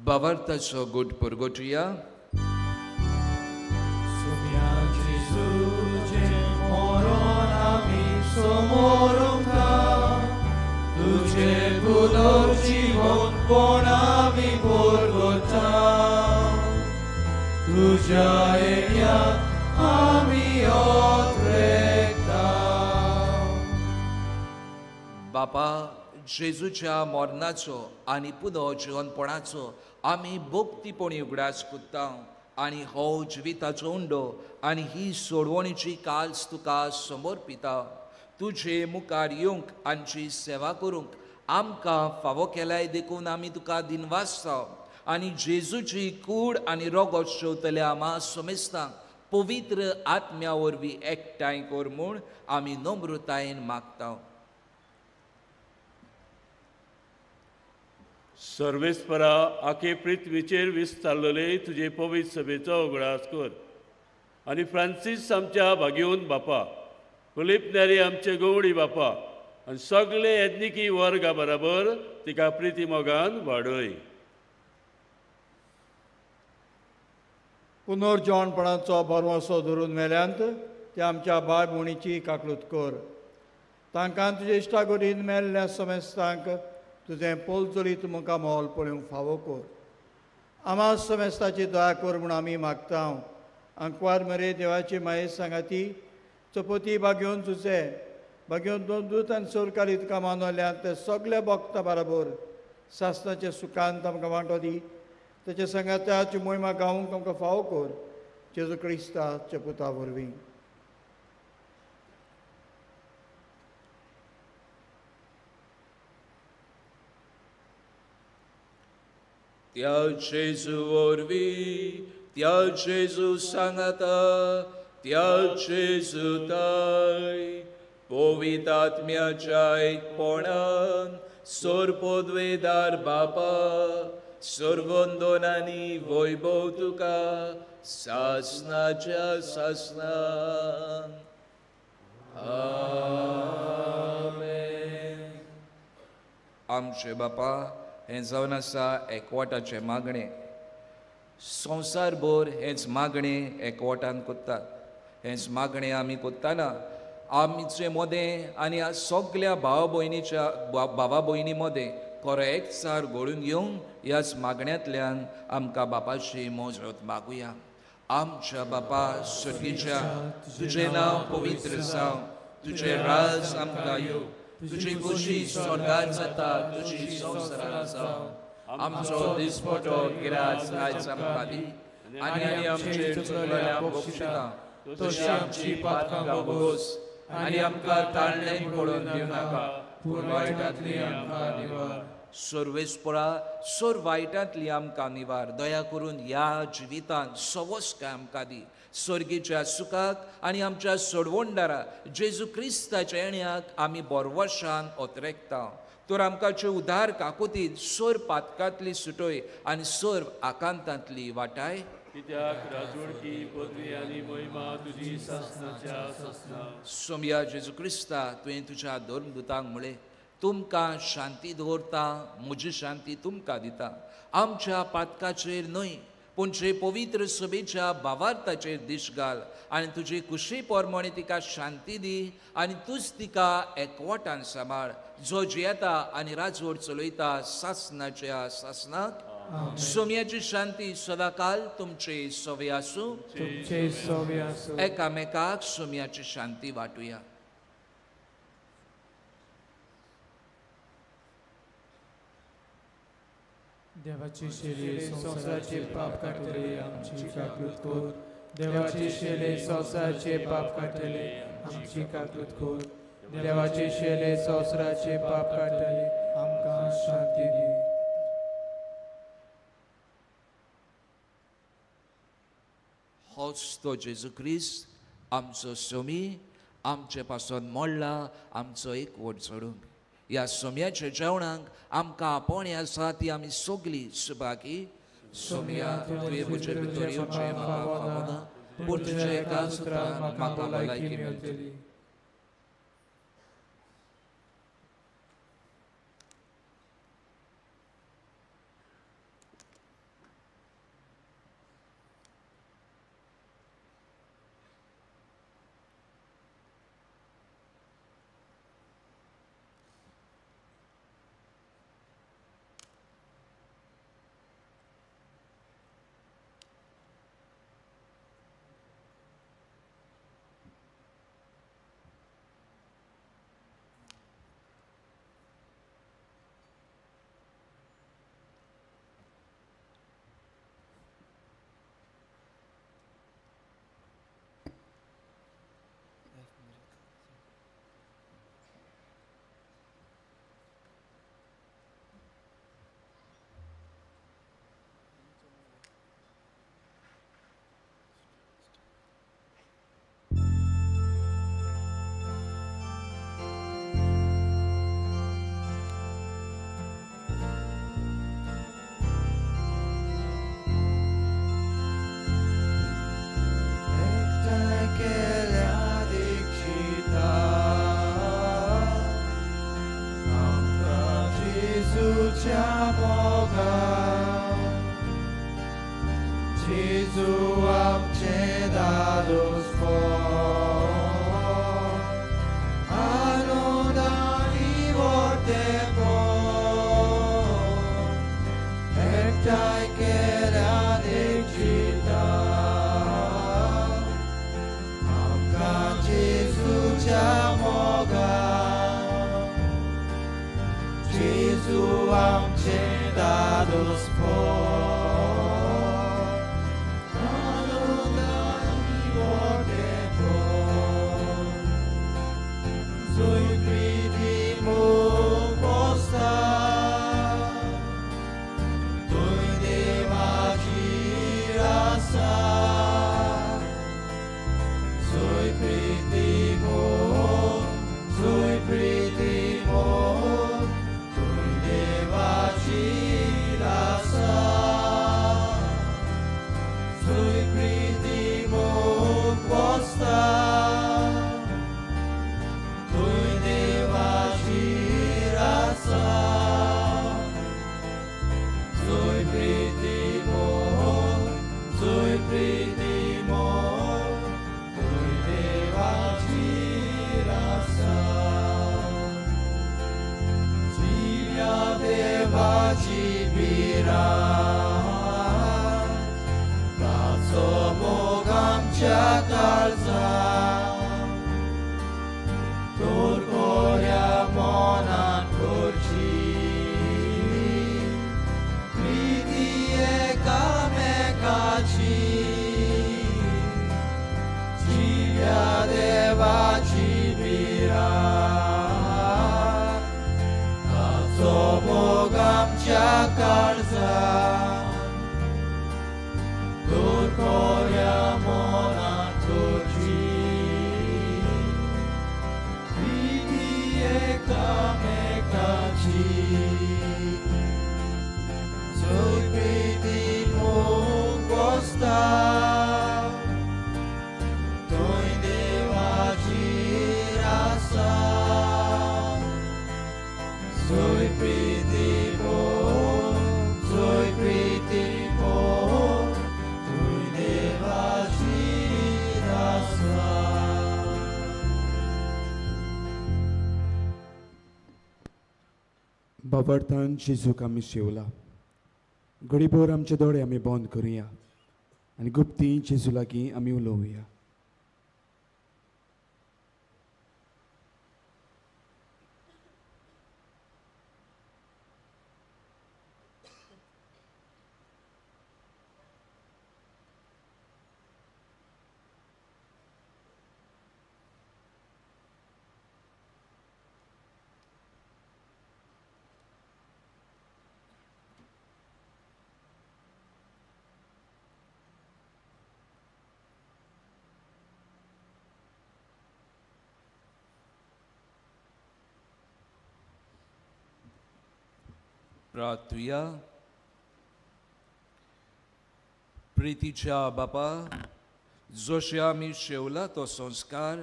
Bawartaco good purgotia. तुझे पुनर्जीवन पोणावी पोरगोता तुझ्या येण्याक आमी ओतरेकता बापा जेजूच्या मरणाचो आनी पुनर्जीवनपणाचो आमी भक्तीपणी उगडास करता आनी हो जिविताचो उंडो आनी ही सोडवणीची काल्स तुका समर्पिता तुझे मुखार येवंक आमची सेवा करूंक आमकां फावो केल्याय देखून आमी तुका दिनवासता आनी जेजूची कूड आनी रगत शेवतल्या आमा सोमेस्तांक पवित्र आत्म्या वरवीं एकठांय कर म्हूण आमी नम्रतायेन मागता सर्वेस्परा आखे पृथ्वीचेर विस्तारलेले तुजे पवित्र सभेचो उगडास कर आनी फ्रांसीस आमच्या भाग्यवन बापा फिलीप नेरी आमचे गवडी बापा आनी सगळे येदनिकी वर्गा बराबर तिका प्रिती मोगान वाडय पुनर्जीवनपणाचो बरवसो धरून मेल्यांत ते आमच्या बाय भोवणीची काकलूत कर तांकां तुजे इश्टागोरीन मेल्ल्या समेस्तांक तुजें पोलचोलीत मुखार मोल पळोवंक फावो कर आमा समेस्ताची दया कर म्हूण आमी मागता अंकवार मरे देवाची माये सांगाती चपोती बागेवन तुजे बागेवन दोन दूत आनी सोरकारीत कामांतल्यान ते सगळे भक्तां बराबर सासणाचे सुखांत आमकां वांटो दी तेचे संगात्याची मोहिमा गावूंक आमकां फावो कर जेजू क्रिस्ताचे पुता वरवीं त्या जेजू वरवीं त्या जेजू सांगाता त्या जेजू ताय पवित्र आत्म्याच्या एकपणान सोरपोदवेदार बापा सर्वोंदोनांनी वैभव तुका सासनाच्या सासनान आमेन. आमचे बापा हें जावन आसा एकवटाचे मागणे. संवसारभर हेंच मागणे एकवटान कोत्तात. हेंच मागणे आमी कोत्ताना आमचे मोदें आनी सगळ्या भावा भयणीच्या भावा भयणी मदें खरो एकचार घडून घेवंक ह्याच मागण्यांतल्यान आमकां बापाची मोजत मागुया. आमच्या बापा सर्गीच्या तुजें नांव पवित्र जावं, तुजें राज आमकां येवं, तुजी खुशी स्वर्गांत जाता तुजी संवसारांत जावं. आमचो दिसपटो गिराज आयज आमकां दी आनी आमचेर चुकलेल्यांक बक्षिता तशी आमची पातकां बगोस आनी आमकां ताळणें पडून दिवं नाका पूण वायटांतली आमकां निवार. सर्वेस्परा सोर वायटांतली आमकां निवार. दया करून ह्या जिवितांत सवस्काय आमकां दी. सर्गीच्या सुखाक आनी आमच्या सोडवणदारा जेजू क्रिस्ताच्या येण्याक आमी बोरवशान ओतरेकता. तर आमकां उदार काकुतीत सोर पातकांतली सुटोय आनी सोर आकांतांतली वाटाय. कित्याक राजवडकी पदवी आनी महिमा तुजी सासनाच्या सासना. सोम्या जेजू क्रिस्ता तुवें तुज्या धर्मदुतांक म्हळें तुमकां शांती दवरता, म्हजी शांती तुमकां दिता. आमच्या पातकाचेर न्हय पूण जे पवित्र सभेच्या भावार्थाचेर दिश घाल आनी तुजी खुशी पोरमोणी तिका शांती दी आनी तूंच तिका एकवटान सांबाळ जो जियेता आनी राजवट चलयता सासनाच्या सासनाक. सोम्याची शांती सदाकाल तुमचे सोवे आसूं. एकामेकाक सोम्याची शांती वाटुया. देवाची शेले संसाराचे पाप काढतले आमची काकूत कोर. देवाची शेले संसाराचे पाप काढतले आमची काकूत कोर. देवाची शेले संसाराचे पाप काढतले आमकां शांती दी. होच तो जेजू क्रिस्त आमचो सोमी आमचे पासून मोडला आमचो एकवट सोडूंक. ह्या सोम्याच्या जेवणाक आमकां आपोवणी आसा ती आमी सगळीं सुभागी. सोम्या तुवें म्हजे भितर येवचें म्हाका फावना पूण तुज्या एका सुत्रान म्हाका भलायकी मेळटली. देवाची जिव्या देवाची विराट ताचो मोग आमच्या काळजांत दूर कोऱ्या मोनात तुजी प्रिती एकामेकाची जय प्रिती मोग बसता थंय देवाची आसा जय प्रिती मोग जय प्रिती मोग थंय देवाची आसा. बाबर्थान जेजूक आमी शेवला घडीभर आमचे दोळे आमी बंद करुया आनी गुप्ती जेजू लागीं आमी उलोवया. प्रार्थुया. प्रितीच्या बापा, जशे आमी शेवला तो संस्कार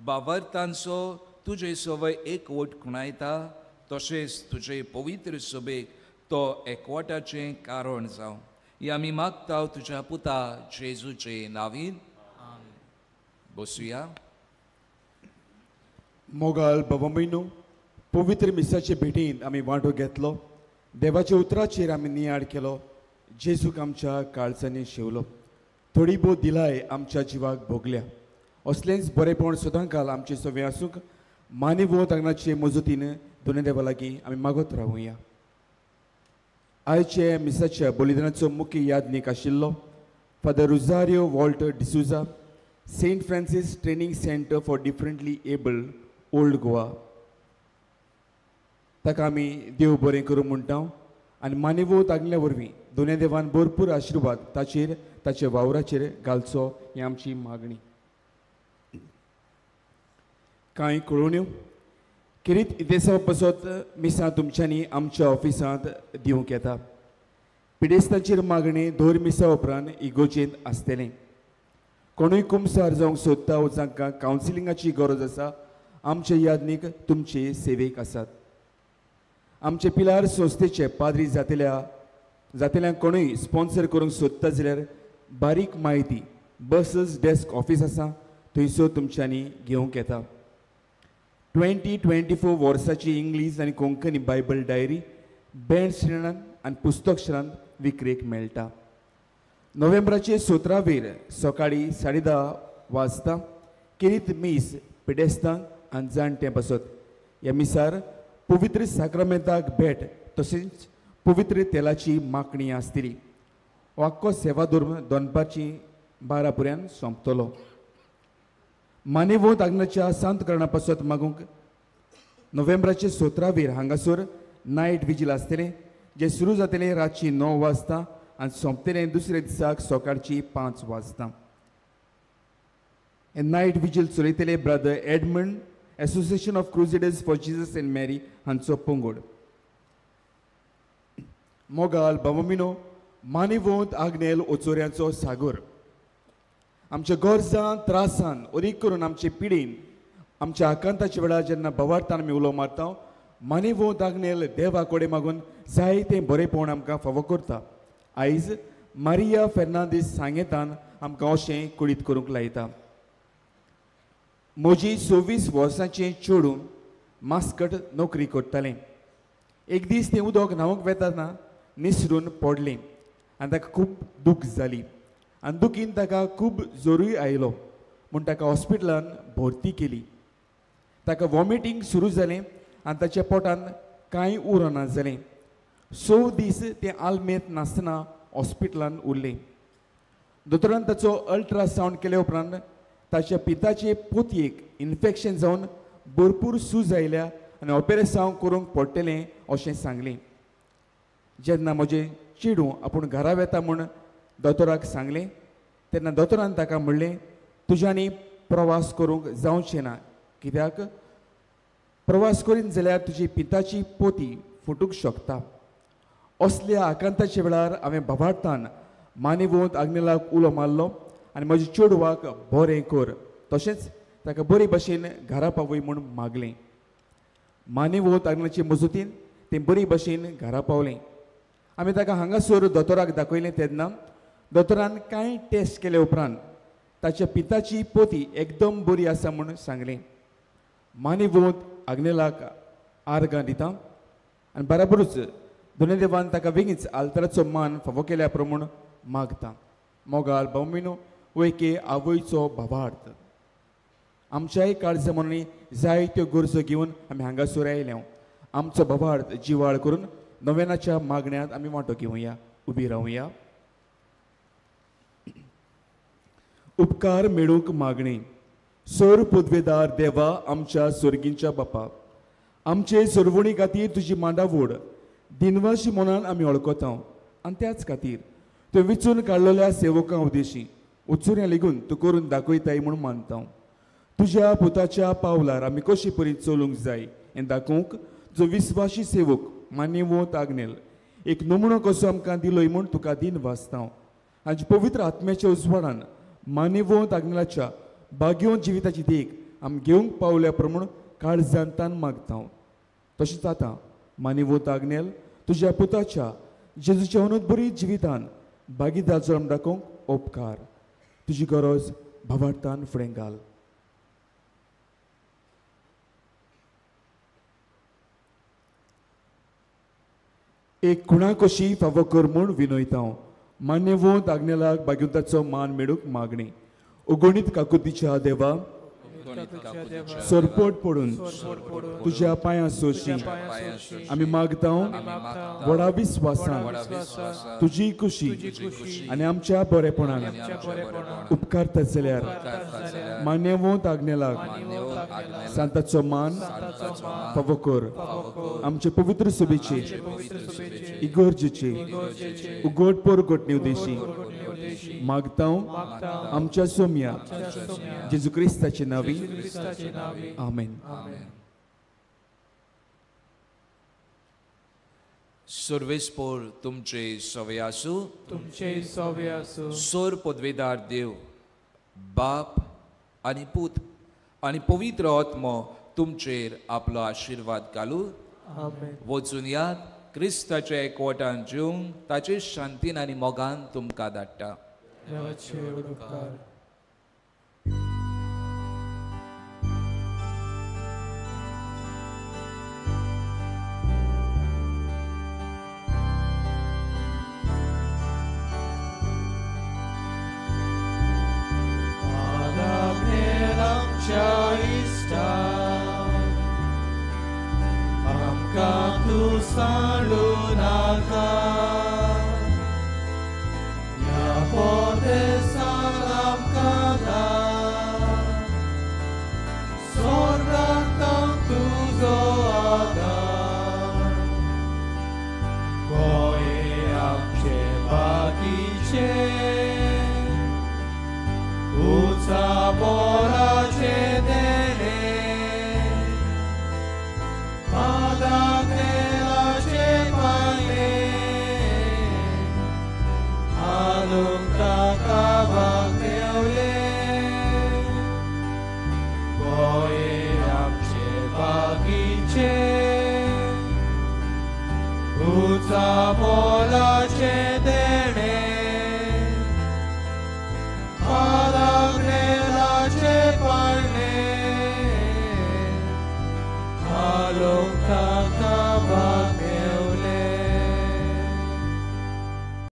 बाबर्थांचो तुजे सवय एकवट खुणायता तशेंच तुजे पवित्र सभेक तो एकवटाचें कारण जावं ही आमी मागता तुज्या पुता जेजूचे नांवीन. बसुया. मोगाल बाबा पवित्र मिसाचे भेटींत आमी वांटो घेतलो. देवाच्या उतराचेर आमी नियाळ केलो. जेजूक आमच्या काळजांनी शेवलो. थोडी भोव दिलाय आमच्या जिवाक भोगल्या. असलेंच बरेपण सदांकाल आमचे सवे आसूंक मानिवो तांगणाचे मजतीन दोनूय देवा लागीं आमी मागत रावुया. आयचे मिसाच्या बलिदानाचो मुख्य यादनीक आशिल्लो Father Rosario Walt D'Souza, Saint Francis Training Centre for Differently Abled Old Goa. ताका आमी देव बरें करूं म्हणटा आनी मानिवो तागल्या वरवीं दोनूय देवान भरपूर आशिर्वाद ताचेर ताच्या वावराचेर घालचो ही आमची मागणी. कांय कळोवण्यो. किरीत इतिहासा पासत मिसां तुमच्यांनी आमच्या ऑफिसांत दिवंक येता. पिडेस्तांचेर मागणी दर मिसा उपरांत इगोजेंत आसतलें. कोणूय कुमसार जावंक सोदता वा जांकां कावन्सिलिंगाची गरज आसा आमचे यादनीक तुमचे सेवेक आसात. आमचे पिलार संस्थेचे पाद्री जातेल्यांक कोणूय स्पॉन्सर करूंक सोदता जाल्यार बारीक म्हायती बसस डेस्क ऑफिस आसा थंयसर तुमच्यांनी घेवंक येता. 2024 वर्साची इंग्लीश आनी कोंकणी बायबल डायरी बँड श्रेणांत आनी पुस्तक श्रेणांत विक्रेक मेळटा. नोव्हेंबराचे 17 सकाळीं 10:30 वाजता किरीत मीस पिडेस्तांक आनी जाणटे बसत. ह्या मिसार पवित्र साक्रामेंताक भेट तशेंच पवित्र तेलाची मागणी आसतली. आख्खो सेवा धर्म दनपारची 12 पर्यंत सोंपतलो. मानेवो तागनाच्या सांत करणा पासत मागूंक नोव्हेंबराचे 17 हांगासर नायट विजील आसतलें जें सुरू जातलें रातची 9 वाजता आनी सोंपतलें दुसऱ्या दिसाक सकाळची 5 वाजता. हे नायट विजील चलयतले brother Edmund, association of crusaders for Jesus and Mary हांचो पंगड. मोगाल बाबा मानिवोंत आग्नेल ओचोऱ्यांचो सागर. आमच्या गरजां त्रासान अदीक करून आमचे पिडीन आमच्या आकांताच्या वेळार जेन्ना भवार्थान आमी उलो मारता मानिवोंत आग्नेल देवा कडेन मागून जायतें बरेंपण आमकां फावो करता. आयज मारिया फेर्नांदीस सांगेतान आमकां अशें कुडीत करूंक लायता. म्हजी 26 वर्सांचें चेडूं मास्कट नोकरी करतालें. एक दीस तें उदक न्हांवूंक वेताना निसरून पडलें आनी ताका खूब दूख जाली आनी दुखीन ताका खूब जोरूय आयलो म्हूण ताका हॉस्पिटलान भरती केली. ताका वॉमिटींग सुरू जालें आनी ताच्या पोटान कांय उरना जालें. 6 दीस तें आल्मेत नासतना हॉस्पिटलान उरलें. दोतोरान ताचो अल्ट्रासावंड केले उपरांत ताच्या पिताचे पोतयेक इन्फेक्शन जावन भरपूर सूज आयल्या आनी ऑपेरेसांव करूंक पडटलें अशें सांगलें. जेन्ना म्हजें चेडूं आपूण घरा वेता म्हूण दोतोराक सांगलें तेन्ना दोतोरान ताका म्हणलें तुज्यांनी प्रवास करूंक जावचें ना, कित्याक प्रवास करीत जाल्यार तुजी पिताची पोती फुटूंक शकता. असल्या आकांताच्या वेळार हांवें भवार्थान मानेवंत आग्नेलाक उलो मारलो आनी म्हज्या चेडवाक बरें कर, तशेंच ताका बरे भशेन घरा पावय म्हूण मागलें. मानेवंत आग्नेलाचे मजतीन तें बरे भशेन घरा पावलें. आमी ताका हांगासर दोतोराक दाखयलें तेन्ना दोतोरान कांय टेस्ट केले उपरांत ताच्या पिताची पोती एकदम बरी आसा म्हूण सांगलें. मानेवंत आग्नेलाक आर्गां दिता आनी बराबरूच दोनूय देवान ताका बेगीच आल्तराचो मान फावो केल्या प्रमाण मागता. मोगाल भौमिनो वैके आवयचो भावार्थ. आमच्याय काळजामणी जायत्यो गरजो घेवन आमी हांगासर आयल्या. आमचो भावार्थ जिवाळ करून नव्यानाच्या मागण्यांत आमी वांटो घेवया. उबी रावया. उपकार मेळूंक मागणी. सर पदवेदार देवा आमच्या सर्गींच्या बापा, आमचे सरवणी खातीर तुजी मांडावड दिनवाशी मनान आमी वळखता आनी त्याच खातीर त्यो विचून काडलेल्या सेवकां उदेशी उत्सुऱ्या लेगून तूं करून दाखयताय म्हूण मानता. तुज्या पुताच्या पावलार आमी कशी परी चलूंक जाय हें दाखोवंक जो विस्वाशी सेवक मानेवंत आग्नेल एक नमुनो कसो आमकां दिलोय म्हूण तुका दिन वाचता. हाजे पवित्र आत्म्याच्या उजवाडान मानेवंत आग्नेलाच्या भाग्यवंत जिविताची देख आमी घेवंक पावल्या प्रमाण काळजांतान मागता. तशेंच आतां मानेवंत आग्नेल तुज्या पुताच्या जेजूच्या अनूद जिवितान भागीदार जावन दाखोवंक उपकार. तुजी गरज भावार्थान फुडें घाल. एक खुणा कशी फावो कर म्हूण विनयता. मान्यवंत आग्नेलाक भाग्यवंताचो मान मेळूंक मागणी. उगोणीत काकुतीच्या देवा सरपट पडून तुज्या पांयां सोशी आमी मागता व्हडा विस्वासान तुजी खुशी आनी आमच्या बरेपणान उपकारता जाल्यार मान्यवंत आग्नेलाक सांताचो मान फावो कर. आमचे पवित्र सभेचे इगर्जेचे उगड परगटणे उदेशी मागता आमच्या सोम्या जेजू क्रिस्ताचे नावी. आमेन. सर्वेस्पोर तुमचे सवे आसूं. तुमचे सवे आसूं. सोर पदवेदार देव बाप आनी पूत आनी पवित्र आत्मो तुमचेर आपलो आशिर्वाद घालूं. वचून यात क्रिस्ताच्या एकवटान जिवंक ताचे शांतीन आनी मोगान तुमकां धाडटा. Tu salu naka ya pode salam kada sorgatan tuzo ada koi amche bagiche uca bora cedere nunca acaba meule Goe amche bagiche Uza bola che